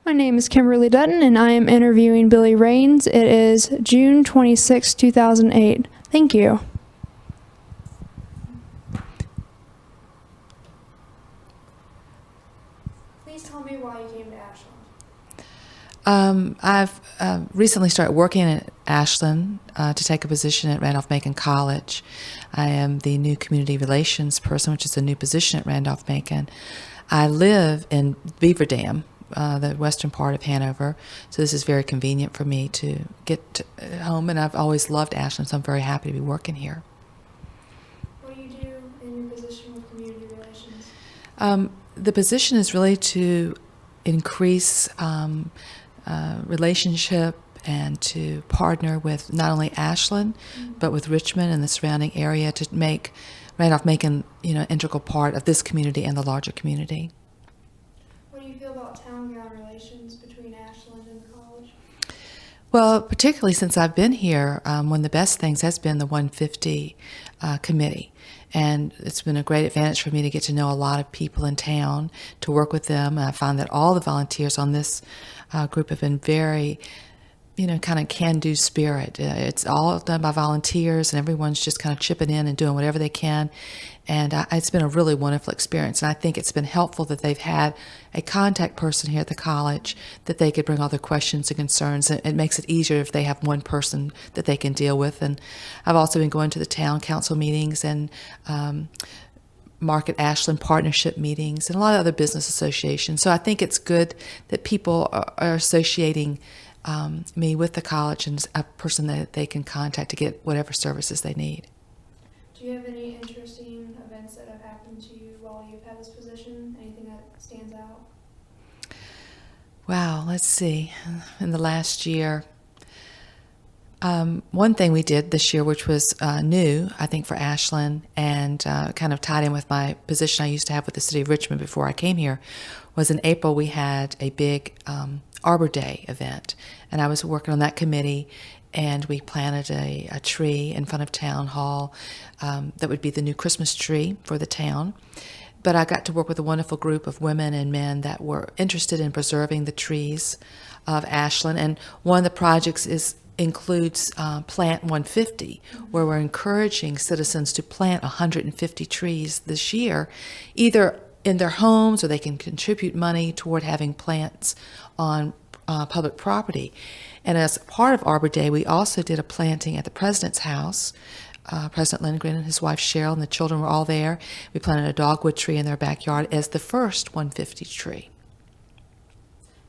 My name is Kimberly Dutton, and I am interviewing Billie Raines. It is June 26, 2008. Thank you. Please tell me why you came to Ashland. I've recently started working at Ashland to take a position at Randolph-Macon College. I am the new community relations person, which is a new position at Randolph-Macon. I live in Beaver Dam, the western part of Hanover, so this is very convenient for me to get home, and I've always loved Ashland, so I'm very happy to be working here. What do you do in your position with community relations? The position is really to increase relationship and to partner with not only Ashland, but with Richmond and the surrounding area to make Randolph-Macon, an integral part of this community and the larger community. What do you feel about town-gown relations between Ashland and the college? Well, particularly since I've been here, one of the best things has been the 150 committee. And it's been a great advantage for me to get to know a lot of people in town, to work with them. And I find that all the volunteers on this group have been very, kind of can-do spirit. It's all done by volunteers, and everyone's just kind of chipping in and doing whatever they can. And it's been a really wonderful experience. And I think it's been helpful that they've had a contact person here at the college that they could bring all their questions and concerns. It makes it easier if they have one person that they can deal with. And I've also been going to the town council meetings and Market Ashland partnership meetings and a lot of other business associations. So I think it's good that people are associating me with the college and a person that they can contact to get whatever services they need. Do you have any interesting events that have happened to you while you've had this position? Anything that stands out? Wow, let's see. In the last year, one thing we did this year, which was new, I think, for Ashland and kind of tied in with my position I used to have with the city of Richmond before I came here, was in April we had a big Arbor Day event. And I was working on that committee, and we planted a tree in front of Town Hall that would be the new Christmas tree for the town. But I got to work with a wonderful group of women and men that were interested in preserving the trees of Ashland. And one of the projects includes Plant 150, where we're encouraging citizens to plant 150 trees this year, either in their homes or they can contribute money toward having plants on public property. And as part of Arbor Day, we also did a planting at the President's house. President Lindgren and his wife Cheryl and the children were all there. We planted a dogwood tree in their backyard as the first 150 tree.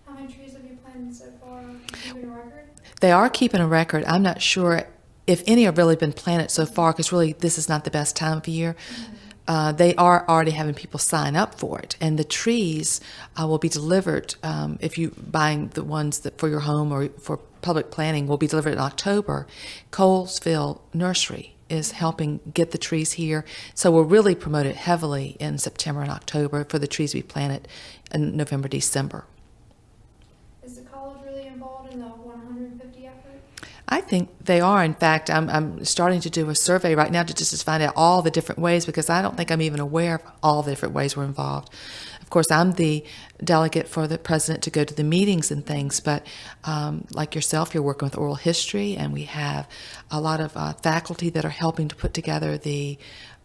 How many trees have you planted so far? Are you keeping a record? They are keeping a record. I'm not sure if any have really been planted so far, because really this is not the best time of year. They are already having people sign up for it, and the trees will be delivered if you buying the ones that for your home or for public planting will be delivered in October. Colesville Nursery is helping get the trees here, so we'll really promote it heavily in September and October for the trees we planted in November, December. Is the college really involved in the 150 effort? I think they are. In fact, I'm starting to do a survey right now to just find out all the different ways, because I don't think I'm even aware of all the different ways we're involved. Of course, I'm the delegate for the president to go to the meetings and things, but like yourself, you're working with oral history, and we have a lot of faculty that are helping to put together the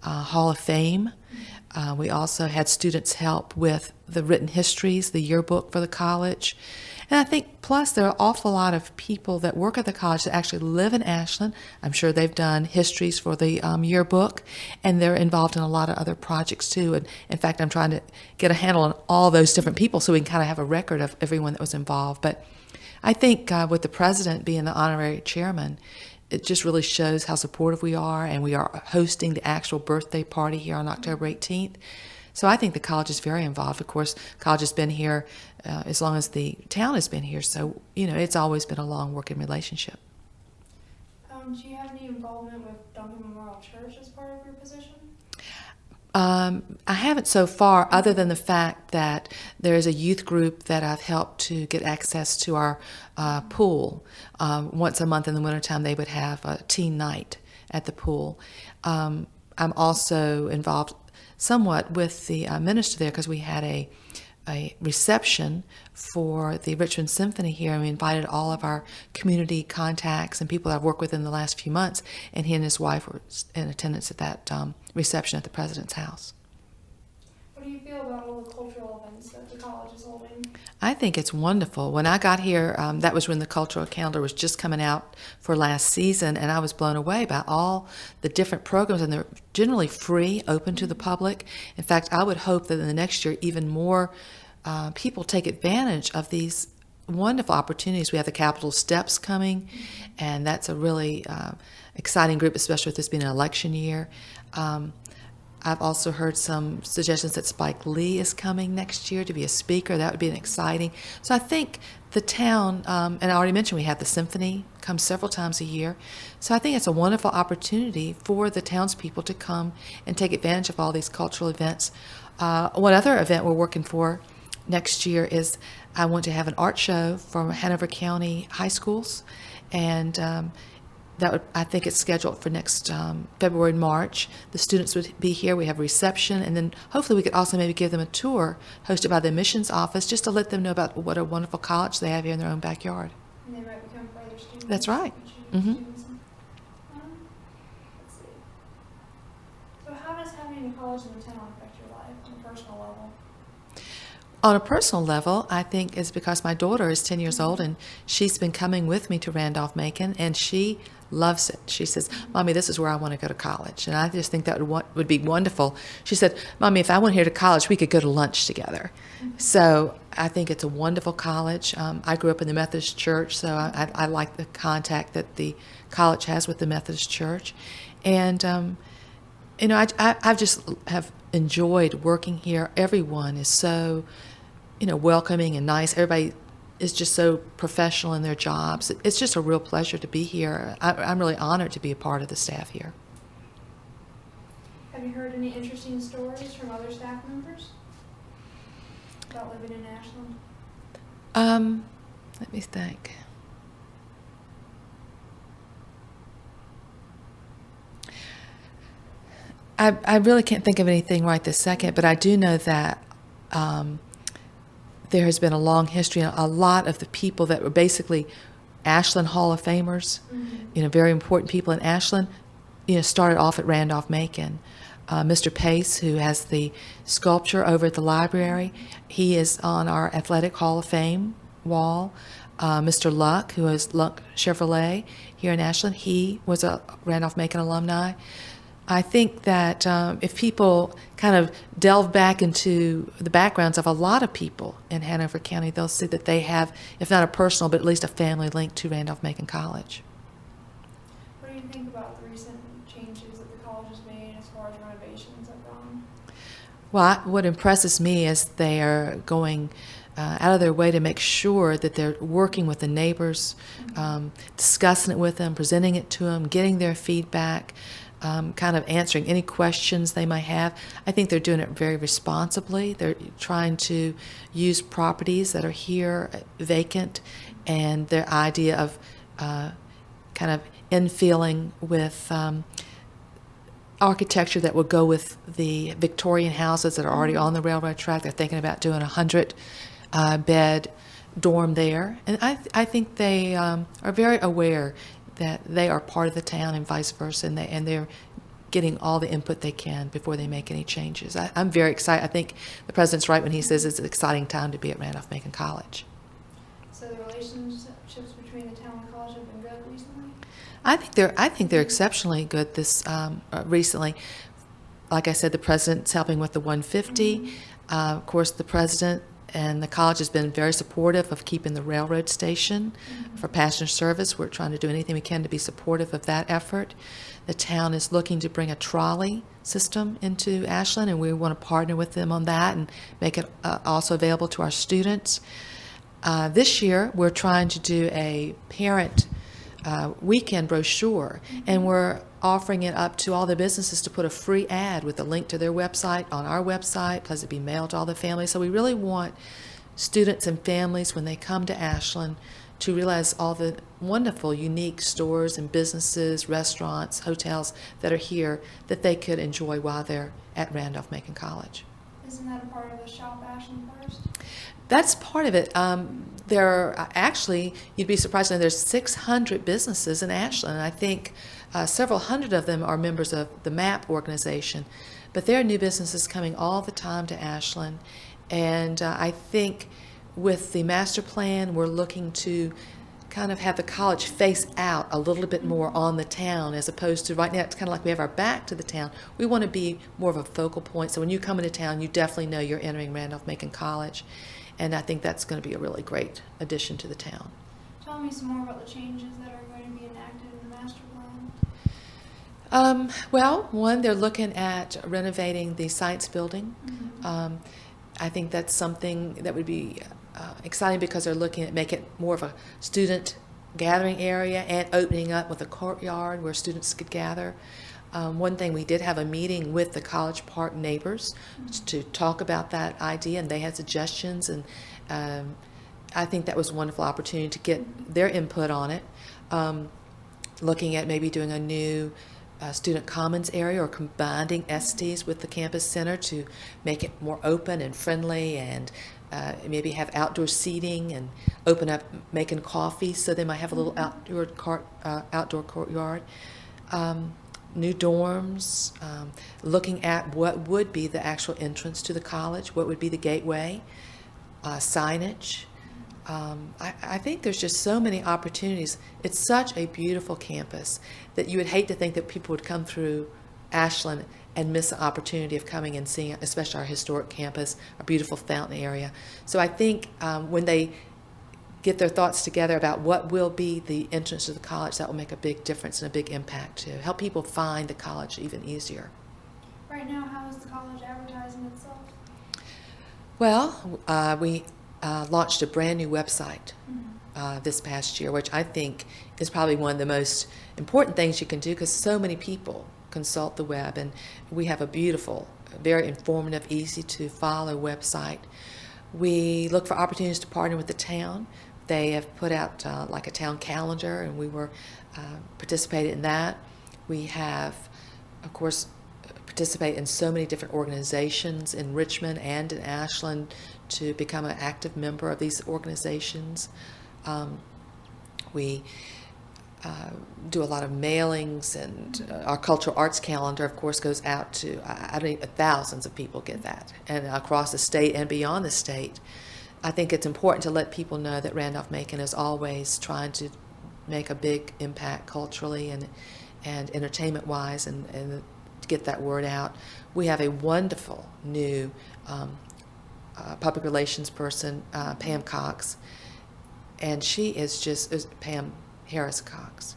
Hall of Fame. We also had students help with the written histories, the yearbook for the college. And I think, plus, there are an awful lot of people that work at the college that actually live in Ashland. I'm sure they've done histories for the yearbook, and they're involved in a lot of other projects, too. And, in fact, I'm trying to get a handle on all those different people so we can kind of have a record of everyone that was involved. But I think with the president being the honorary chairman, it just really shows how supportive we are, and we are hosting the actual birthday party here on October 18th. So I think the college is very involved. Of course, college has been here as long as the town has been here, so it's always been a long working relationship. Do you have any involvement with Duncan Memorial Church as part of your position? I haven't so far, other than the fact that there is a youth group that I've helped to get access to our pool. Once a month in the wintertime, they would have a teen night at the pool. I'm also involved somewhat with the minister there, because we had a a reception for the Richmond Symphony here, and we invited all of our community contacts and people I've worked with in the last few months, and he and his wife were in attendance at that reception at the President's house. What do you feel about all the cultural events that the college is holding? I think it's wonderful. When I got here, that was when the cultural calendar was just coming out for last season, and I was blown away by all the different programs, and they're generally free, open to the public. In fact, I would hope that in the next year, even more people take advantage of these wonderful opportunities. We have the Capitol Steps coming, and that's a really exciting group, especially with this being an election year. I've also heard some suggestions that Spike Lee is coming next year to be a speaker. That would be an exciting. So I think the town, and I already mentioned we have the symphony, comes several times a year. So I think it's a wonderful opportunity for the townspeople to come and take advantage of all these cultural events. One other event we're working for next year is I want to have an art show from Hanover County high schools, and I think it's scheduled for next February and March. The students would be here. We have a reception, and then hopefully we could also maybe give them a tour hosted by the admissions office just to let them know about what a wonderful college they have here in their own backyard. And they might become further students. That's right. Let's Mm-hmm. see. So how does having a college in the town affect your life on a personal level? On a personal level, I think it's because my daughter is 10 years old, and she's been coming with me to Randolph-Macon, and she loves it. She says, "Mommy, this is where I want to go to college." And I just think that would be wonderful. She said, "Mommy, if I went here to college, we could go to lunch together." So I think it's a wonderful college. I grew up in the Methodist Church, so I like the contact that the college has with the Methodist Church. And, I just have enjoyed working here. Everyone is so, welcoming and nice. Everybody is just so professional in their jobs. It's just a real pleasure to be here. I'm really honored to be a part of the staff here. Have you heard any interesting stories from other staff members about living in Ashland? Let me think. I really can't think of anything right this second, but I do know that there has been a long history, and a lot of the people that were basically Ashland Hall of Famers, very important people in Ashland, started off at Randolph-Macon. Mr. Pace, who has the sculpture over at the library, he is on our Athletic Hall of Fame wall. Mr. Luck, who is Luck Chevrolet here in Ashland, he was a Randolph-Macon alumni. I think that if people kind of delve back into the backgrounds of a lot of people in Hanover County, they'll see that they have, if not a personal, but at least a family link to Randolph-Macon College. What do you think about the recent changes that the college has made as far as renovations have gone? Well, what impresses me is they are going out of their way to make sure that they're working with the neighbors, discussing it with them, presenting it to them, getting their feedback, kind of answering any questions they might have. I think they're doing it very responsibly. They're trying to use properties that are here vacant, and their idea of kind of infilling with architecture that will go with the Victorian houses that are already on the railroad track. They're thinking about doing 100-bed dorm there. And I think they are very aware that they are part of the town and vice versa, and they're getting all the input they can before they make any changes. I'm very excited. I think the president's right when he says it's an exciting time to be at Randolph-Macon College. So the relationships between the town and college have been good recently? I think they're exceptionally good this recently. Like I said, the president's helping with the 150. Of course, the president and the college has been very supportive of keeping the railroad station for passenger service. We're trying to do anything we can to be supportive of that effort. The town is looking to bring a trolley system into Ashland, and we want to partner with them on that and make it also available to our students. This year, we're trying to do a parent weekend brochure, and we're offering it up to all the businesses to put a free ad with a link to their website on our website, plus it be mailed to all the families. So we really want students and families, when they come to Ashland, to realize all the wonderful, unique stores and businesses, restaurants, hotels that are here that they could enjoy while they're at Randolph-Macon College. Isn't that a part of the Shop Ashland First? That's part of it. There are actually, you'd be surprised to know there's 600 businesses in Ashland, and I think several hundred of them are members of the MAP organization. But there are new businesses coming all the time to Ashland, and I think with the master plan, we're looking to kind of have the college face out a little bit more on the town, as opposed to right now it's kind of like we have our back to the town. We want to be more of a focal point, so when you come into town, you definitely know you're entering Randolph-Macon College, and I think that's going to be a really great addition to the town. Tell me some more about the changes that are going to be enacted in the master plan. Well, one, they're looking at renovating the science building. Mm-hmm. I think that's something that would be exciting because they're looking at making it more of a student gathering area and opening up with a courtyard where students could gather. One thing, we did have a meeting with the College Park neighbors to talk about that idea, and they had suggestions, and I think that was a wonderful opportunity to get their input on it. Looking at maybe doing a new student commons area or combining STs with the campus center to make it more open and friendly, and maybe have outdoor seating and open up making coffee, so they might have a little outdoor courtyard. New dorms, looking at what would be the actual entrance to the college, what would be the gateway, signage. I think there's just so many opportunities. It's such a beautiful campus that you would hate to think that people would come through Ashland and miss the opportunity of coming and seeing, especially our historic campus, our beautiful fountain area. So I think when they get their thoughts together about what will be the entrance to the college, that will make a big difference and a big impact to help people find the college even easier. Right now, how is the college advertising itself? Well, we launched a brand new website this past year, which I think is probably one of the most important things you can do, because so many people consult the web, and we have a beautiful, very informative, easy to follow website. We look for opportunities to partner with the town. They have put out like a town calendar, and we were participated in that. We have, of course, participate in so many different organizations in Richmond and in Ashland to become an active member of these organizations. We do a lot of mailings, and our cultural arts calendar, of course, goes out to I don't even, thousands of people get that, and across the state and beyond the state. I think it's important to let people know that Randolph-Macon is always trying to make a big impact culturally and entertainment-wise, and to get that word out. We have a wonderful new public relations person, Pam Cox, and she is Pam Harris Cox.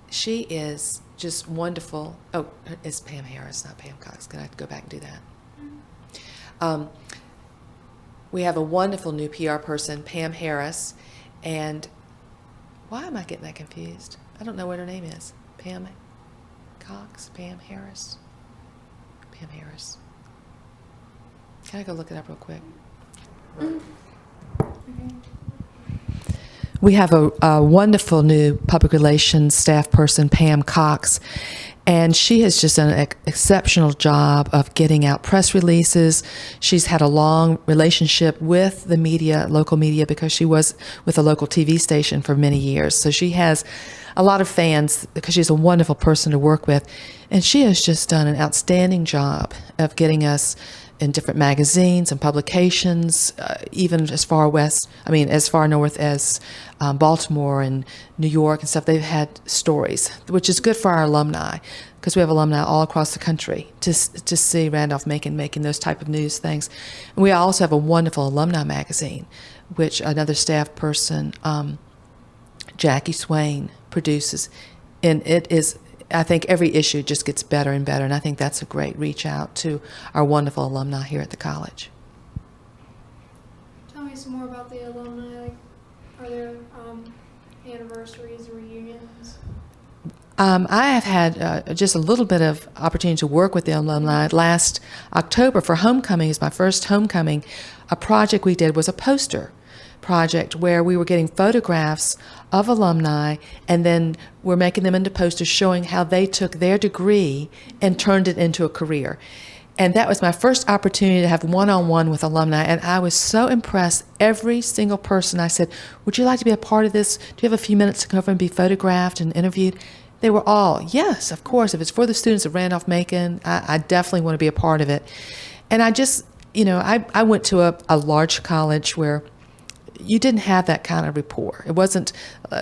She is just wonderful. Oh, it's Pam Harris, not Pam Cox. Can I go back and do that? We have a wonderful new PR person, Pam Harris, and why am I getting that confused? I don't know what her name is. Pam Cox, Pam Harris, Pam Harris. Can I go look it up real quick? Okay. We have a wonderful new public relations staff person, Pam Cox, and she has just done an exceptional job of getting out press releases. She's had a long relationship with the media, local media, because she was with a local TV station for many years. So she has a lot of fans because she's a wonderful person to work with. And she has just done an outstanding job of getting us in different magazines and publications, even as far north as Baltimore and New York and stuff. They've had stories, which is good for our alumni, because we have alumni all across the country to see Randolph-Macon making those type of news things. And we also have a wonderful alumni magazine, which another staff person, Jackie Swain, produces. And it is, I think every issue just gets better and better, and I think that's a great reach out to our wonderful alumni here at the college. Tell me some more about the alumni. Like, are there anniversaries or reunions? I have had just a little bit of opportunity to work with the alumni. Last October for homecoming, is my first homecoming, a project we did was a poster project where we were getting photographs of alumni, and then we're making them into posters showing how they took their degree and turned it into a career. And that was my first opportunity to have one-on-one with alumni, and I was so impressed. Every single person I said, would you like to be a part of this? Do you have a few minutes to come over and be photographed and interviewed? They were all, yes, of course. If it's for the students of Randolph-Macon, I definitely want to be a part of it. And I just, I went to a large college where you didn't have that kind of rapport. It wasn't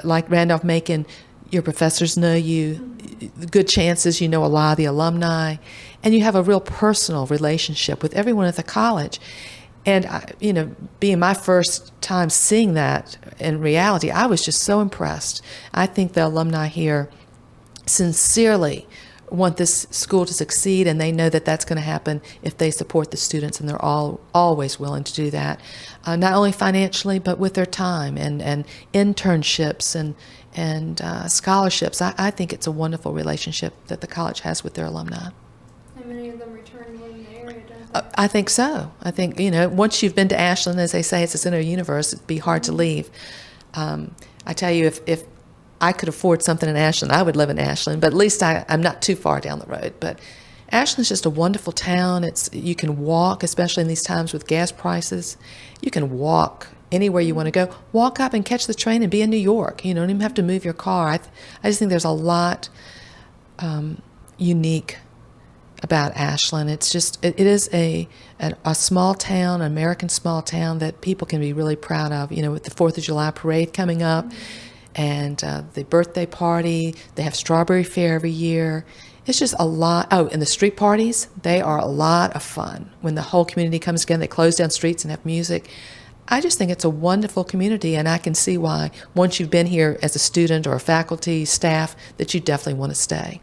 like Randolph-Macon. Your professors know you, good chances you know a lot of the alumni, and you have a real personal relationship with everyone at the college. And, being my first time seeing that in reality, I was just so impressed. I think the alumni here sincerely want this school to succeed, and they know that that's going to happen if they support the students, and they're always willing to do that, not only financially but with their time and internships and scholarships. I think it's a wonderful relationship that the college has with their alumni. And many of them return to live in the area, don't they? I think so. I think, once you've been to Ashland, as they say, it's a center of the universe, it'd be hard to leave. I tell you, if I could afford something in Ashland, I would live in Ashland, but at least I'm not too far down the road. But Ashland's just a wonderful town. You can walk, especially in these times with gas prices. You can walk anywhere you want to go. Walk up and catch the train and be in New York. You don't even have to move your car. I just think there's a lot unique about Ashland. It's just, it is a small town, an American small town that people can be really proud of, with the 4th of July parade coming up. And the birthday party. They have Strawberry Fair every year. It's just a lot. Oh, and the street parties, they are a lot of fun. When the whole community comes together, they close down streets and have music. I just think it's a wonderful community, and I can see why, once you've been here as a student or a faculty, staff, that you definitely want to stay.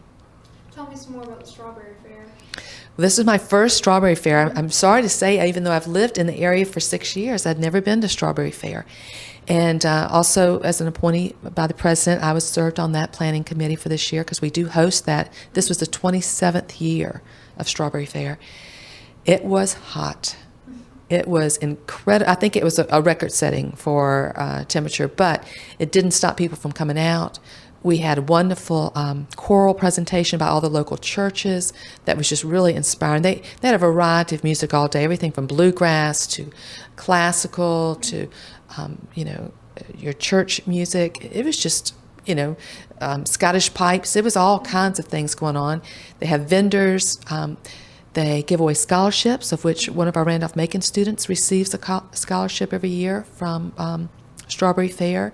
Tell me some more about the Strawberry Fair. This is my first Strawberry Fair. I'm sorry to say, even though I've lived in the area for 6 years, I'd never been to Strawberry Fair. And also, as an appointee by the president, I was served on that planning committee for this year because we do host that. This was the 27th year of Strawberry Fair. It was hot. It was incredible. I think it was a record setting for temperature, but it didn't stop people from coming out. We had a wonderful choral presentation by all the local churches that was just really inspiring. They had a variety of music all day, everything from bluegrass to classical to your church music. It was just, Scottish pipes. It was all kinds of things going on. They have vendors. They give away scholarships, of which one of our Randolph-Macon students receives a scholarship every year from Strawberry Fair.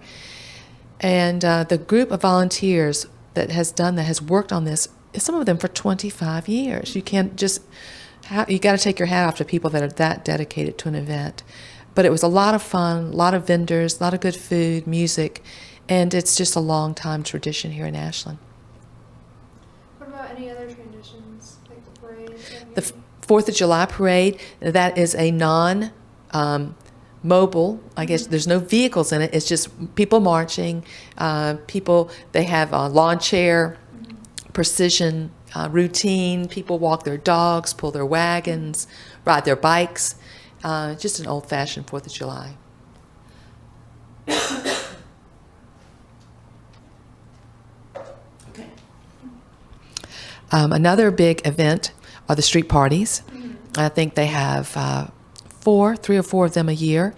And the group of volunteers that has worked on this, some of them for 25 years. You can't just, you got to take your hat off to people that are that dedicated to an event. But it was a lot of fun, a lot of vendors, a lot of good food, music, and it's just a long time tradition here in Ashland. What about any other traditions, like the parade? The 4th of July parade, that is a mobile, I guess there's no vehicles in it, it's just people marching, they have a lawn chair, precision, routine, people walk their dogs, pull their wagons, ride their bikes. Just an old-fashioned 4th of July. Okay. Another big event are the street parties. I think they have 3 or 4 of them a year.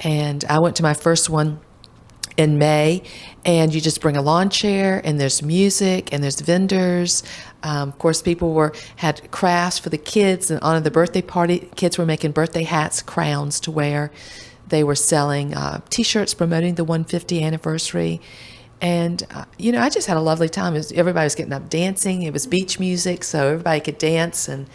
And I went to my first one in May, and you just bring a lawn chair, and there's music, and there's vendors. Of course, people had crafts for the kids, and on the birthday party, kids were making birthday hats, crowns to wear. They were selling T-shirts promoting the 150th anniversary. And, I just had a lovely time. Everybody was getting up dancing. It was beach music, so everybody could dance. And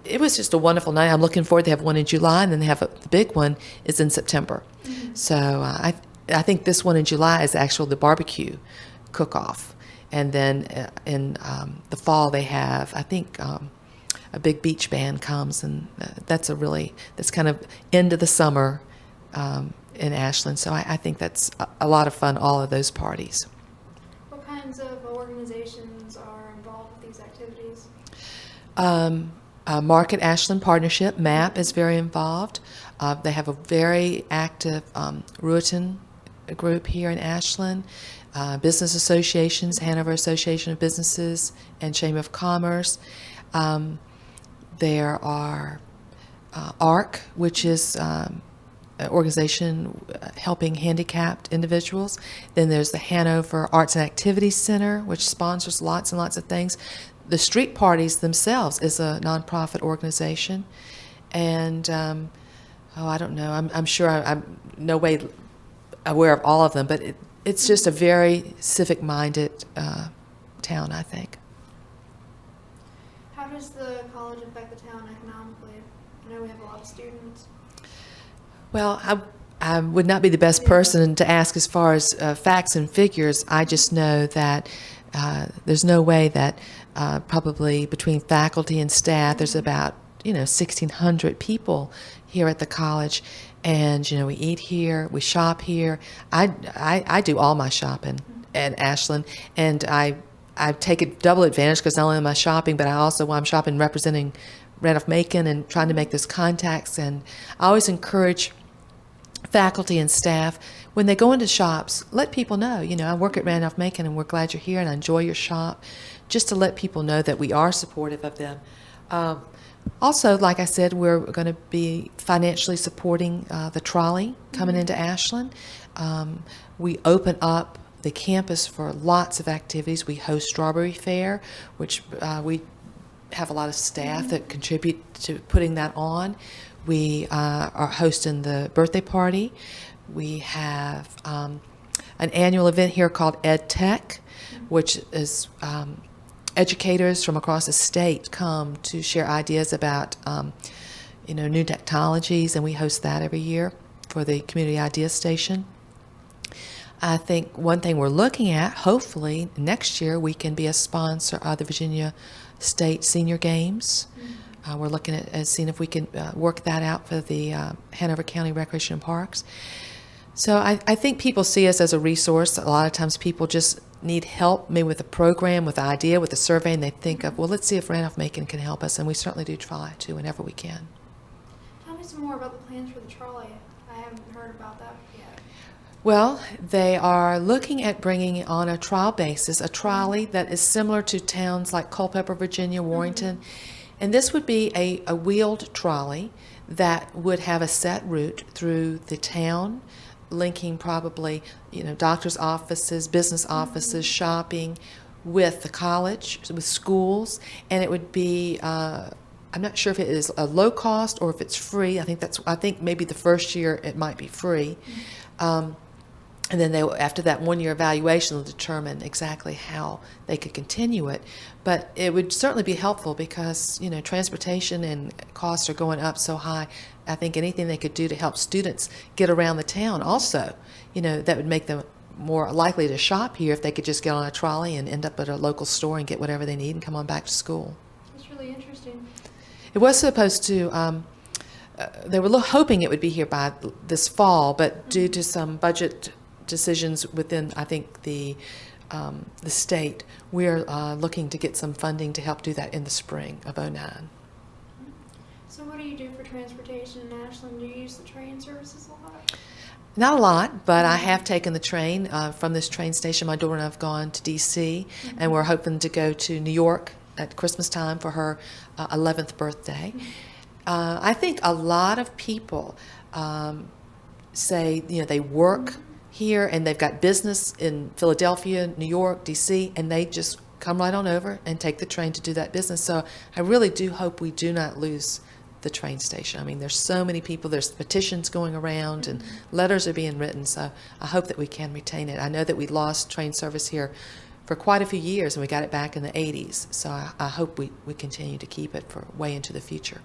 it was just a wonderful night. I'm looking forward to have one in July, and then they have the big one is in September. Mm-hmm. So I think this one in July is actually the barbecue cook-off. And then in the fall they have, I think, a big beach band comes, and that's kind of end of the summer in Ashland. So I think that's a lot of fun, all of those parties. What kinds of organizations are involved with these activities? Market Ashland Partnership, MAP, is very involved. They have a very active Ruetan group here in Ashland. Business associations, Hanover Association of Businesses and Chamber of Commerce. There are ARC, which is an organization helping handicapped individuals. Then there's the Hanover Arts and Activities Center, which sponsors lots and lots of things. The Street Parties themselves is a nonprofit organization. And, I don't know, I'm sure I'm no way aware of all of them, but it's just a very civic-minded town, I think. How does the college affect the town economically? I know we have a lot of students. Well, I would not be the best person to ask as far as facts and figures. I just know that there's no way that probably between faculty and staff, there's about 1,600 people here at the college, and we eat here, we shop here. I do all my shopping at Ashland, and I take a double advantage because not only am I shopping, but I also, while I'm shopping, representing Randolph-Macon and trying to make those contacts. And I always encourage faculty and staff, when they go into shops, let people know, I work at Randolph-Macon and we're glad you're here and I enjoy your shop, just to let people know that we are supportive of them. Also, like I said, we're going to be financially supporting the trolley coming into Ashland. We open up the campus for lots of activities. We host Strawberry Fair, which we have a lot of staff that contribute to putting that on. We are hosting the birthday party. We have an annual event here called Ed Tech, which is educators from across the state come to share ideas about new technologies, and we host that every year for the Community Idea Station. I think one thing we're looking at, hopefully next year, we can be a sponsor of the Virginia State Senior Games. We're looking at seeing if we can work that out for the Hanover County Recreation and Parks. So I think people see us as a resource. A lot of times people just need help, maybe with a program, with an idea, with a survey, and they think of, well, let's see if Randolph-Macon can help us, and we certainly do try to whenever we can. Tell me some more about the plans for the trolley. I haven't heard about that yet. Well, they are looking at bringing on a trial basis, a trolley that is similar to towns like Culpeper, Virginia, Warrington. And this would be a wheeled trolley that would have a set route through the town, linking probably, doctors' offices, business offices, shopping, with the college, with schools. And it would be, I'm not sure if it is a low cost or if it's free. I think maybe the first year it might be free. And then after that 1 year evaluation, they'll determine exactly how they could continue it. But it would certainly be helpful because, transportation and costs are going up so high. I think anything they could do to help students get around the town also, that would make them more likely to shop here if they could just get on a trolley and end up at a local store and get whatever they need and come on back to school. That's really interesting. It was supposed to, they were hoping it would be here by this fall, but due to some budget decisions within, I think, the state, we're looking to get some funding to help do that in the spring of '09. So what do you do for transportation in Ashland? Do you use the train services a lot? Not a lot, but I have taken the train from this train station. My daughter and I have gone to D.C., and we're hoping to go to New York at Christmas time for her 11th birthday. I think a lot of people say, they work here and they've got business in Philadelphia, New York, D.C., and they just come right on over and take the train to do that business. So I really do hope we do not lose the train station. I mean, there's so many people, there's petitions going around and letters are being written, so I hope that we can retain it. I know that we lost train service here for quite a few years and we got it back in the 80s, so I hope we continue to keep it for way into the future.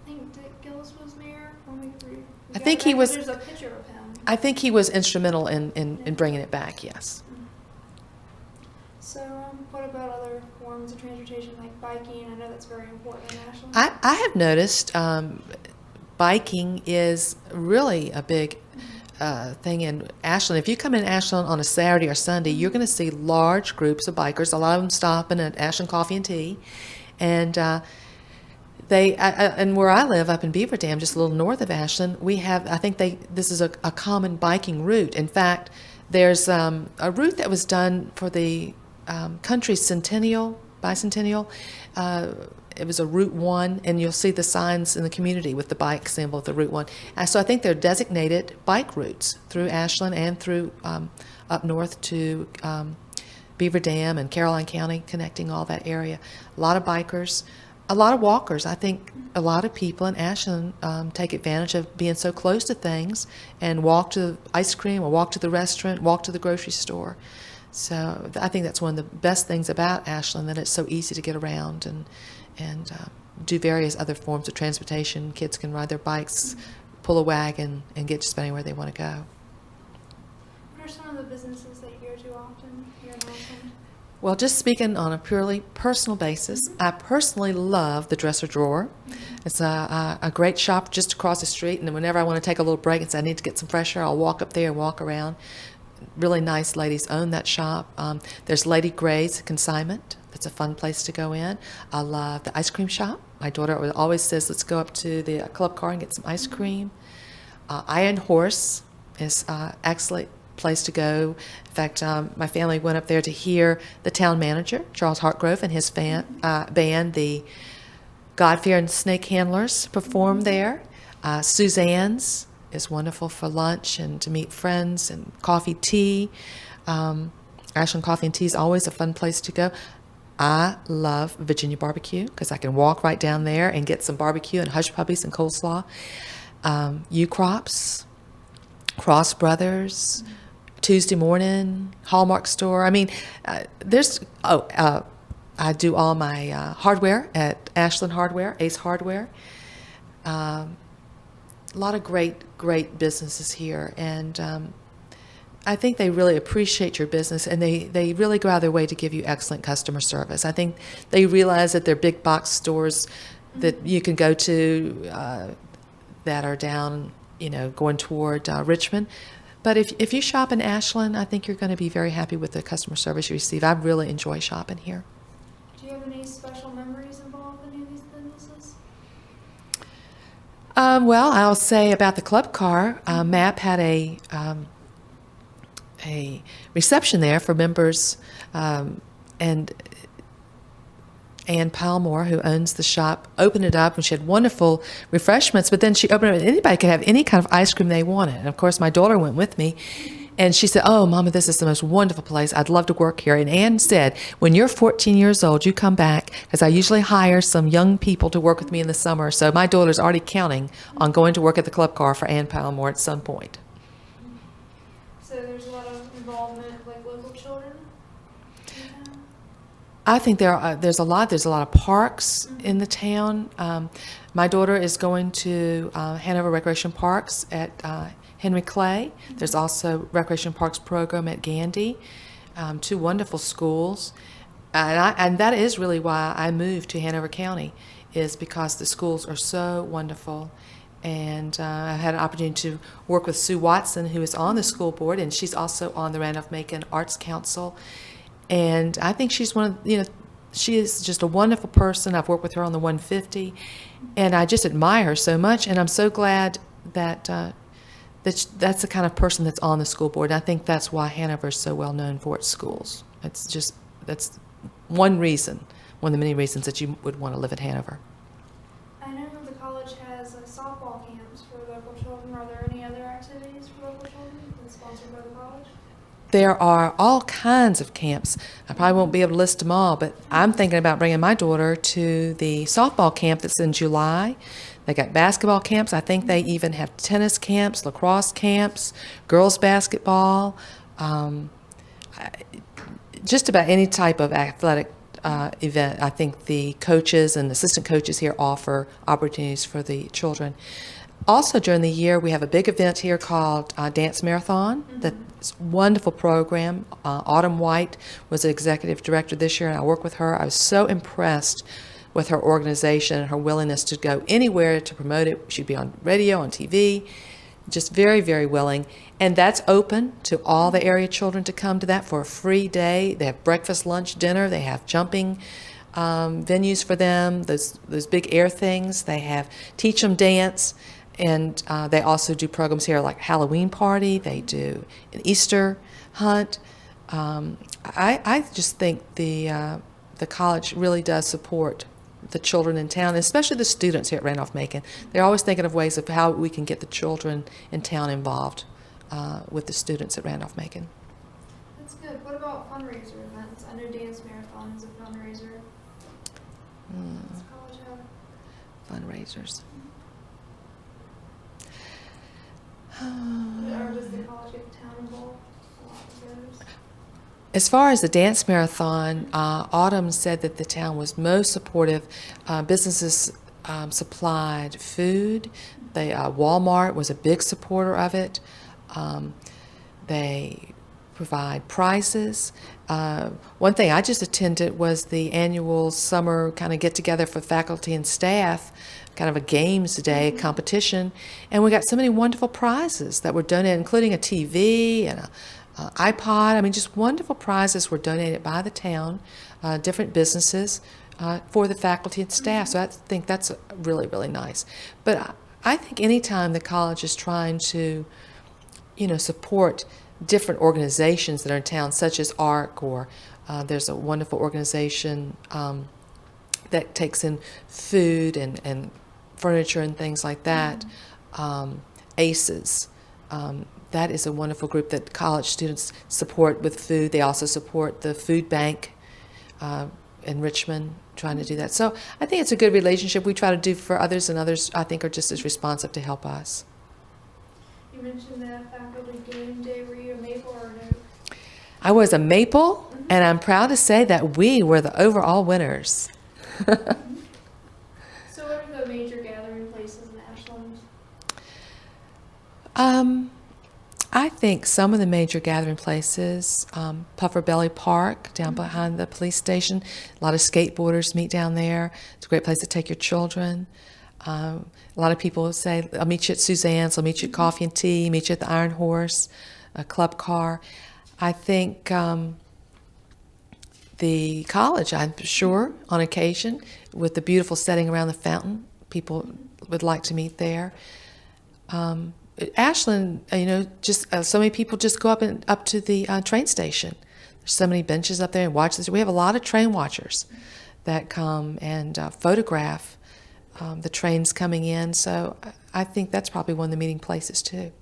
I think Dick Gillis was mayor when we I think he was. There's a picture of him. I think he was instrumental in bringing it back, yes. So what about other forms of transportation like biking? I know that's very important in Ashland. I have noticed biking is really a big thing in Ashland. If you come in Ashland on a Saturday or Sunday, you're going to see large groups of bikers, a lot of them stopping at Ashland Coffee and Tea. And and where I live up in Beaver Dam, just a little north of Ashland, we have, I think this is a common biking route. In fact, there's a route that was done for the country's bicentennial it was a Route 1, and you'll see the signs in the community with the bike symbol of the Route 1. And so I think they're designated bike routes through Ashland and through up north to Beaver Dam and Caroline County, connecting all that area. A lot of bikers, a lot of walkers. I think a lot of people in Ashland take advantage of being so close to things and walk to ice cream or walk to the restaurant, walk to the grocery store. So I think that's one of the best things about Ashland, that it's so easy to get around and do various other forms of transportation. Kids can ride their bikes, pull a wagon, and get just about anywhere they want to go. What are some of the businesses that you go to often here in Ashland? Well, just speaking on a purely personal basis, I personally love the Dresser Drawer. It's a great shop just across the street, and whenever I want to take a little break and say I need to get some fresh air, I'll walk up there and walk around. Really nice ladies own that shop. There's Lady Gray's Consignment. That's a fun place to go in. I love the ice cream shop. My daughter always says, let's go up to the club car and get some ice cream. Iron Horse is an excellent place to go. In fact, my family went up there to hear the town manager, Charles Hartgrove, and his band, the God-fearing Snake Handlers, perform there. Suzanne's is wonderful for lunch and to meet friends, and coffee, tea. Ashland Coffee and Tea is always a fun place to go. I love Virginia barbecue because I can walk right down there and get some barbecue and hush puppies and coleslaw. U-Crops, Cross Brothers, Tuesday Morning, Hallmark Store. I mean, I do all my hardware at Ashland Hardware, Ace Hardware. A lot of great businesses here, and I think they really appreciate your business, and they really go out of their way to give you excellent customer service. I think they realize that they're big box stores that you can go to that are down, going toward Richmond. But if you shop in Ashland, I think you're going to be very happy with the customer service you receive. I really enjoy shopping here. Do you have any special memories involved in any of these businesses? Well, I'll say about the club car. MAP had a reception there for members, and Ann Palmore, who owns the shop, opened it up, and she had wonderful refreshments. But then she opened it up, and anybody could have any kind of ice cream they wanted. And of course, my daughter went with me. And she said, "Oh, Mama, this is the most wonderful place. I'd love to work here." And Ann said, "When you're 14 years old, you come back, because I usually hire some young people to work with me in the summer." So my daughter's already counting on going to work at the club car for Ann Palmore at some point. So there's a lot of involvement of local children? I think there's a lot of parks in the town. My daughter is going to Hanover Recreation Parks at Henry Clay. There's also Recreation Parks program at Gandy, two wonderful schools. And that is really why I moved to Hanover County, is because the schools are so wonderful. And I had an opportunity to work with Sue Watson, who is on the school board, and she's also on the Randolph-Macon Arts Council. And I think she's she is just a wonderful person. I've worked with her on the 150, and I just admire her so much. And I'm so glad that that's the kind of person that's on the school board. And I think that's why Hanover is so well known for its schools. That's one reason, one of the many reasons that you would want to live at Hanover. I know the college has softball camps for local children. Are there any other activities for local children that's sponsored by the college? There are all kinds of camps. I probably won't be able to list them all, but I'm thinking about bringing my daughter to the softball camp that's in July. They got basketball camps. I think they even have tennis camps, lacrosse camps, girls basketball, just about any type of athletic event. I think the coaches and assistant coaches here offer opportunities for the children. Also, during the year, we have a big event here called Dance Marathon. That's a wonderful program. Autumn White was the executive director this year, and I worked with her. I was so impressed with her organization and her willingness to go anywhere to promote it. She'd be on radio, on TV, just very, very willing. And that's open to all the area children to come to that for a free day. They have breakfast, lunch, dinner. They have jumping venues for them, those big air things. They have Teach 'em Dance. And they also do programs here like Halloween party. They do an Easter hunt. I just think the college really does support the children in town, especially the students here at Randolph-Macon. They're always thinking of ways of how we can get the children in town involved with the students at Randolph-Macon. That's good. What about fundraiser events? I know Dance Marathon is a fundraiser. Does college have? Fundraisers. Or does the college get the town involved? A lot of those. As far as the dance marathon, Autumn said that the town was most supportive. Businesses supplied food. Walmart was a big supporter of it. They provide prizes. One thing I just attended was the annual summer kind of get-together for faculty and staff, kind of a games day competition, and we got so many wonderful prizes that were donated, including a TV and a iPod. I mean, just wonderful prizes were donated by the town, different businesses, for the faculty and staff. So I think that's really, really nice. But I think anytime the college is trying to, support different organizations that are in town, such as ARC, or there's a wonderful organization that takes in food and furniture and things like that, ACES. That is a wonderful group that college students support with food. They also support the food bank in Richmond, trying to do that. So I think it's a good relationship we try to do for others, and others, I think, are just as responsive to help us. You mentioned that faculty game day. Were you a Maple or an Oak? I was a Maple, and I'm proud to say that we were the overall winners. So what are the major gathering places in Ashland? I think some of the major gathering places, Puffer Belly Park down behind the police station, a lot of skateboarders meet down there. It's a great place to take your children. A lot of people say, I'll meet you at Suzanne's, I'll meet you at Coffee and Tea, meet you at the Iron Horse, a club car. I think the college, I'm sure, on occasion, with the beautiful setting around the fountain, people would like to meet there. Ashland, just so many people just go up to the train station. There's so many benches up there and watch this. We have a lot of train watchers that come and photograph the trains coming in. So I think that's probably one of the meeting places too.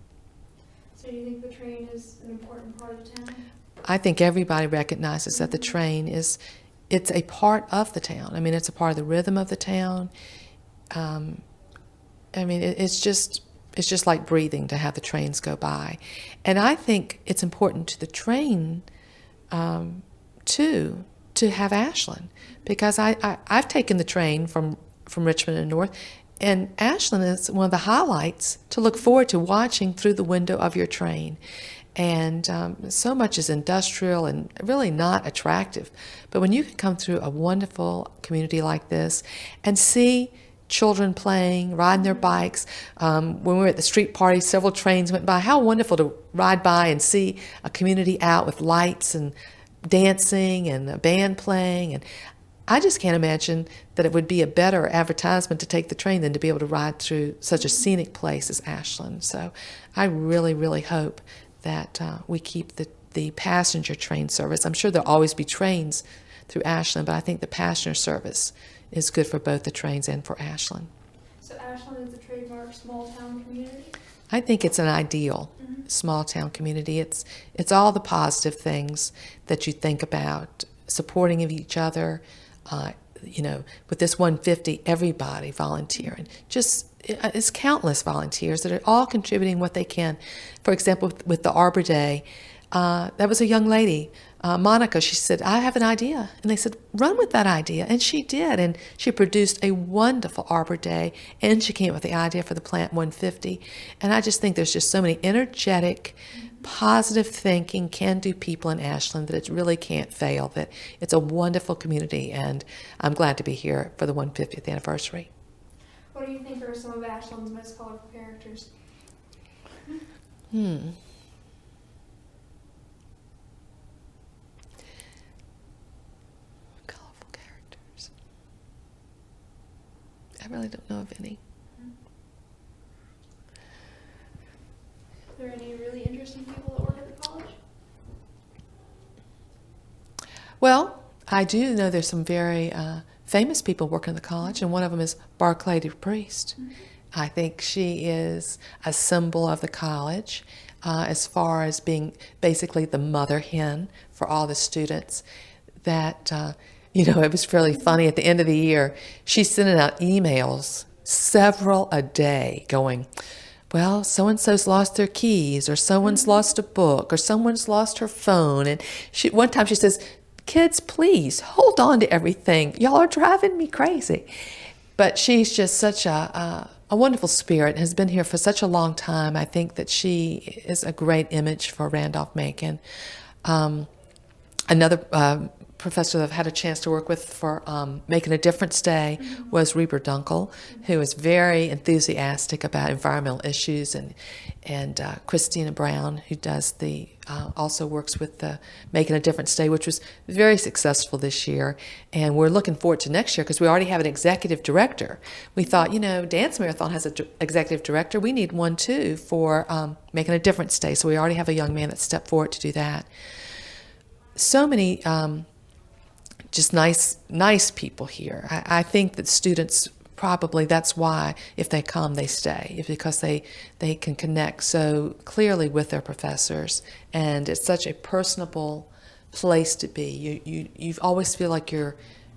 So you think the train is an important part of the town? I think everybody recognizes that the train it's a part of the town. I mean, it's a part of the rhythm of the town. It's just like breathing to have the trains go by. And I think it's important to the train, too, to have Ashland. Because I've taken the train from Richmond and north, and Ashland is one of the highlights to look forward to watching through the window of your train. And so much is industrial and really not attractive. But when you can come through a wonderful community like this and see children playing, riding their bikes. When we were at the street party, several trains went by. How wonderful to ride by and see a community out with lights and dancing and a band playing. And I just can't imagine that it would be a better advertisement to take the train than to be able to ride through such a scenic place as Ashland. So I really, really hope that we keep the passenger train service. I'm sure there'll always be trains through Ashland, but I think the passenger service is good for both the trains and for Ashland. So Ashland is a trademark small town community? I think it's an ideal small town community. It's all the positive things that you think about, supporting of each other. With this 150, everybody volunteering. It's countless volunteers that are all contributing what they can. For example, with the Arbor Day, that was a young lady, Monica. She said, I have an idea. And they said, run with that idea. And she did. And she produced a wonderful Arbor Day. And she came up with the idea for the Plant 150. And I just think there's just so many energetic, positive thinking, can-do people in Ashland that it really can't fail. That it's a wonderful community. And I'm glad to be here for the 150th anniversary. What do you think are some of Ashland's most colorful characters? Colorful characters. I really don't know of any. Are there any really interesting people that work at the college? Well, I do know there's some very famous people working at the college, and one of them is Barclay Priest. I think she is a symbol of the college as far as being basically the mother hen for all the students. That, it was fairly funny. At the end of the year, she's sending out emails, several a day, going, well, so-and-so's lost their keys, or someone's lost a book, or someone's lost her phone. And one time she says, kids, please hold on to everything. Y'all are driving me crazy. But she's just such a wonderful spirit, has been here for such a long time. I think that she is a great image for Randolph-Macon. Another professor that I've had a chance to work with for Making a Difference Day was Reber Dunkel, who is very enthusiastic about environmental issues, and Christina Brown, who does also works with the Making a Difference Day, which was very successful this year. And we're looking forward to next year because we already have an executive director. We thought, Dance Marathon has an executive director. We need one too for Making a Difference Day. So we already have a young man that stepped forward to do that. So many just nice people here. I think that students probably, that's why if they come, they stay, because they can connect so clearly with their professors, and it's such a personable place to be. You always feel like you're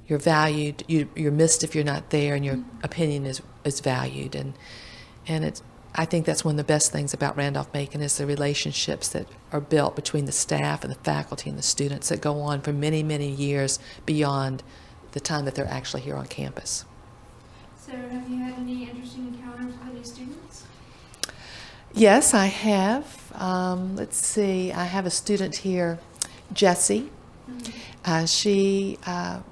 valued. You're missed if you're not there, and your opinion is valued. And I think that's one of the best things about Randolph-Macon is the relationships that are built between the staff and the faculty and the students that go on for many, many years beyond the time that they're actually here on campus. So have you had any interesting encounters with any students? Yes, I have. Let's see. I have a student here, Jessie. She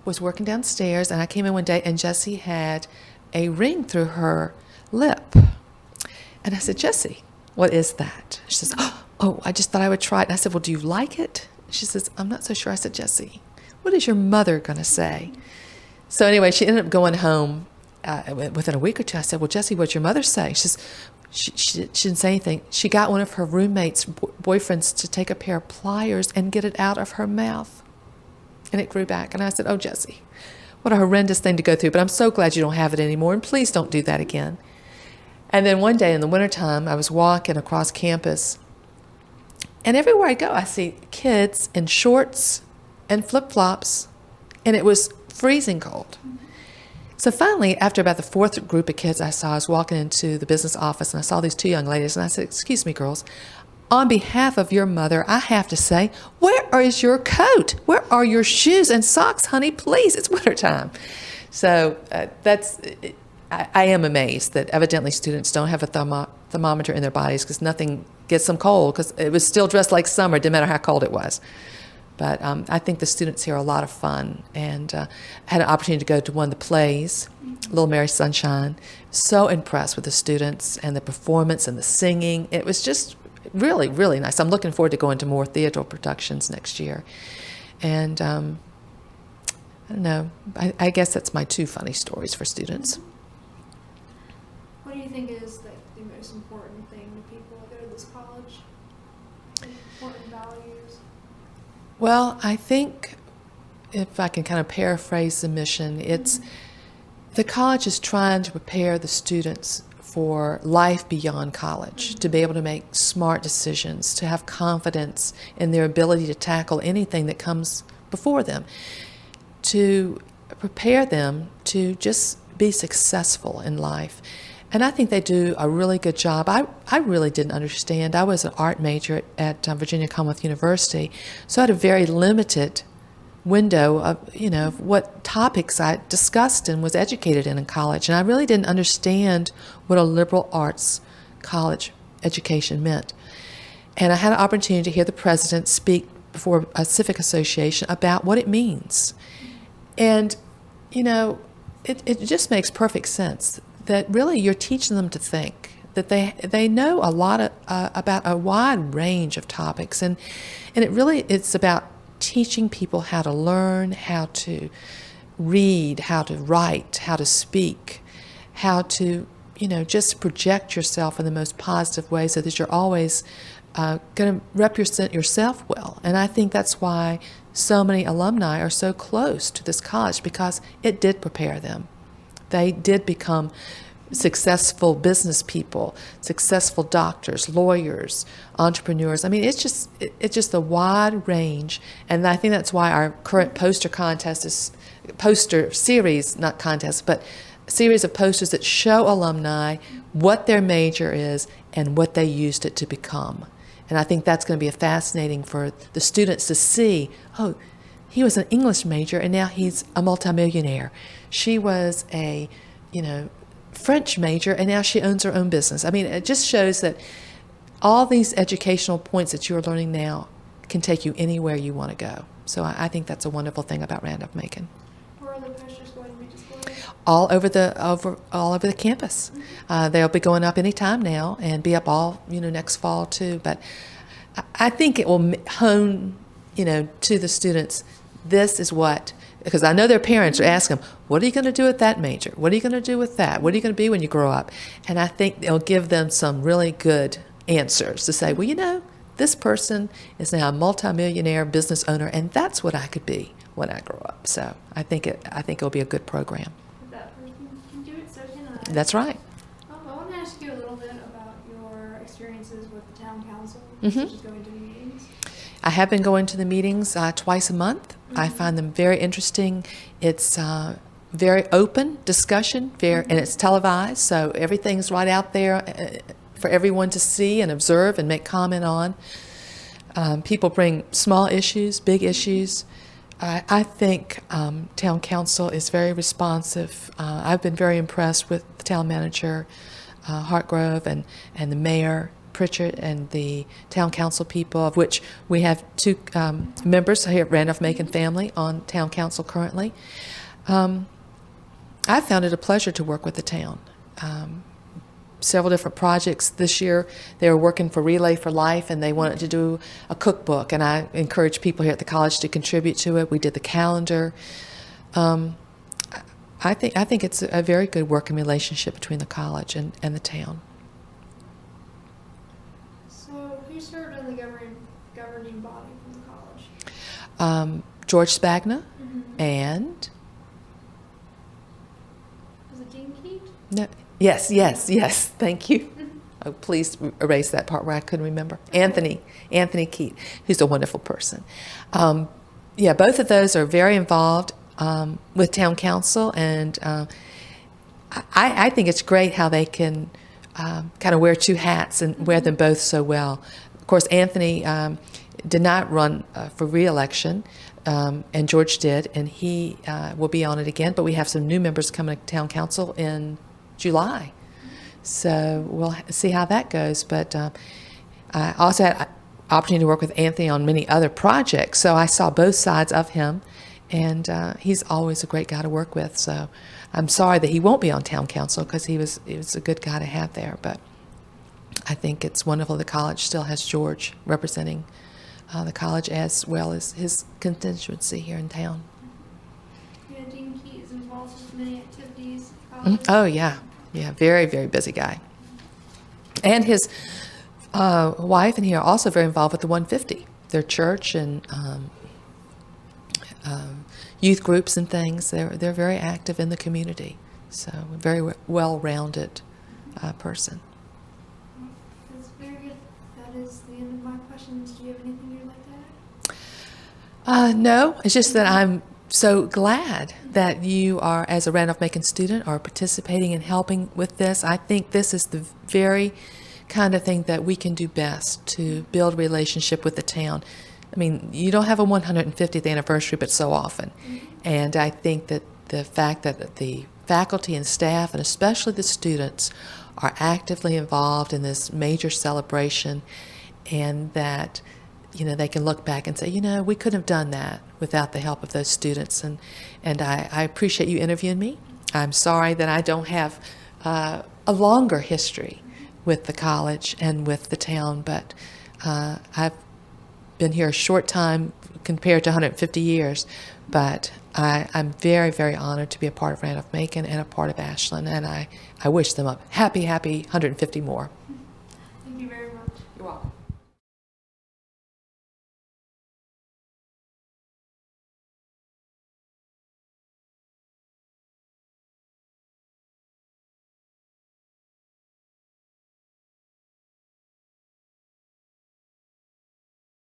was working downstairs, and I came in one day, and Jessie had a ring through her lip. And I said, Jessie, what is that? She says, oh, I just thought I would try it. And I said, well, do you like it? She says, I'm not so sure. I said, Jessie, what is your mother going to say? So anyway, she ended up going home within a week or two. I said, well, Jessie, what'd your mother say? She says, she didn't say anything. She got one of her roommate's boyfriends to take a pair of pliers and get it out of her mouth. And it grew back. And I said, oh, Jessie, what a horrendous thing to go through. But I'm so glad you don't have it anymore. And please don't do that again. And then one day in the wintertime, I was walking across campus, and everywhere I go, I see kids in shorts and flip-flops, and it was freezing cold. So finally, after about the fourth group of kids I saw, I was walking into the business office, and I saw these two young ladies, and I said, excuse me, girls, on behalf of your mother, I have to say, where is your coat? Where are your shoes and socks, honey? Please, it's wintertime. So I am amazed that evidently students don't have a thermometer in their bodies because nothing gets them cold, because it was still dressed like summer, didn't matter how cold it was. But I think the students here are a lot of fun, and I had an opportunity to go to one of the plays, Little Mary Sunshine. So impressed with the students and the performance and the singing. It was just really, really nice. I'm looking forward to going to more theater productions next year. And I don't know, I guess that's my two funny stories for students. What do you think is the most important thing to people that go to this college? Important values? Well, I think if I can kind of paraphrase the mission, it's the college is trying to prepare the students for life beyond college, to be able to make smart decisions, to have confidence in their ability to tackle anything that comes before them, to prepare them to just be successful in life. And I think they do a really good job. I really didn't understand. I was an art major at Virginia Commonwealth University, so I had a very limited window of what topics I discussed and was educated in college. And I really didn't understand what a liberal arts college education meant. And I had an opportunity to hear the president speak before a civic association about what it means. And, it just makes perfect sense that really you're teaching them to think, that they know a lot about a wide range of topics. And it's about teaching people how to learn, how to read, how to write, how to speak, how to, just project yourself in the most positive way so that you're always going to represent yourself well. And I think that's why so many alumni are so close to this college, because it did prepare them. They did become successful business people, successful doctors, lawyers, entrepreneurs. I mean, it's just a wide range, and I think that's why our current poster series, not contest, but series of posters that show alumni what their major is and what they used it to become. And I think that's going to be fascinating for the students to see, oh, he was an English major and now he's a multimillionaire. She was a, French major and now she owns her own business. I mean, it just shows that all these educational points that you're learning now can take you anywhere you want to go. So I think that's a wonderful thing about Randolph-Macon. Where are the posters going to be displayed? All over the campus. They'll be going up any time now and be up all next fall too. But I think it will hone to the students. This is what, because I know their parents are asking them, what are you going to do with that major? What are you going to do with that? What are you going to be when you grow up? And I think they'll give them some really good answers to say, well, this person is now a multimillionaire business owner, and that's what I could be when I grow up. So I think it'll be a good program. If that person can do it, so can I. That's right. I want to ask you a little bit about your experiences with the town council, Mm-hmm. such as going to meetings. I have been going to the meetings twice a month. Mm-hmm. I find them very interesting. It's very open discussion, and it's televised, so everything's right out there for everyone to see and observe and make comment on. People bring small issues, big issues. I think town council is very responsive. I've been very impressed with the town manager, Hartgrove, and the mayor, Pritchard, and the town council people, of which we have two members here at Randolph-Macon family on town council currently. I found it a pleasure to work with the town. Several different projects. This year they were working for Relay for Life, and they wanted to do a cookbook, and I encouraged people here at the college to contribute to it. We did the calendar. I think it's a very good working relationship between the college and the town. So who served on the governing body from the college? George Spagna and Was it Dean Keat? no. Yes. Thank you. Oh, please erase that part where I couldn't remember. Anthony Keat, who's a wonderful person. Both of those are very involved with town council, and I think it's great how they can kind of wear two hats and wear them both so well. Of course, Anthony did not run for re-election, and George did, and he will be on it again. But we have some new members coming to town council in July, so we'll see how that goes. But I also had opportunity to work with Anthony on many other projects, so I saw both sides of him, and he's always a great guy to work with. So I'm sorry that he won't be on town council, because he was a good guy to have there. But I think it's wonderful the college still has George representing the college as well as his constituency here in town. Yeah, Dean Keat is involved with many activities. Oh yeah, very, very busy guy. And his wife and he are also very involved with the 150, their church and youth groups and things. They're very active in the community. So a very well-rounded person. That's very good. That is the end of my questions. Do you have anything you'd like to add? No, it's just that I'm so glad that you are, as a Randolph-Macon student, are participating and helping with this. I think this is the very kind of thing that we can do best to build a relationship with the town. I mean, you don't have a 150th anniversary but so often. And I think that the fact that the faculty and staff, and especially the students, are actively involved in this major celebration, and that they can look back and say, we couldn't have done that without the help of those students. And I appreciate you interviewing me. I'm sorry that I don't have a longer history with the college and with the town, but I've been here a short time compared to 150 years. But I'm very, very honored to be a part of Randolph-Macon and a part of Ashland, and I wish them a happy 150 more.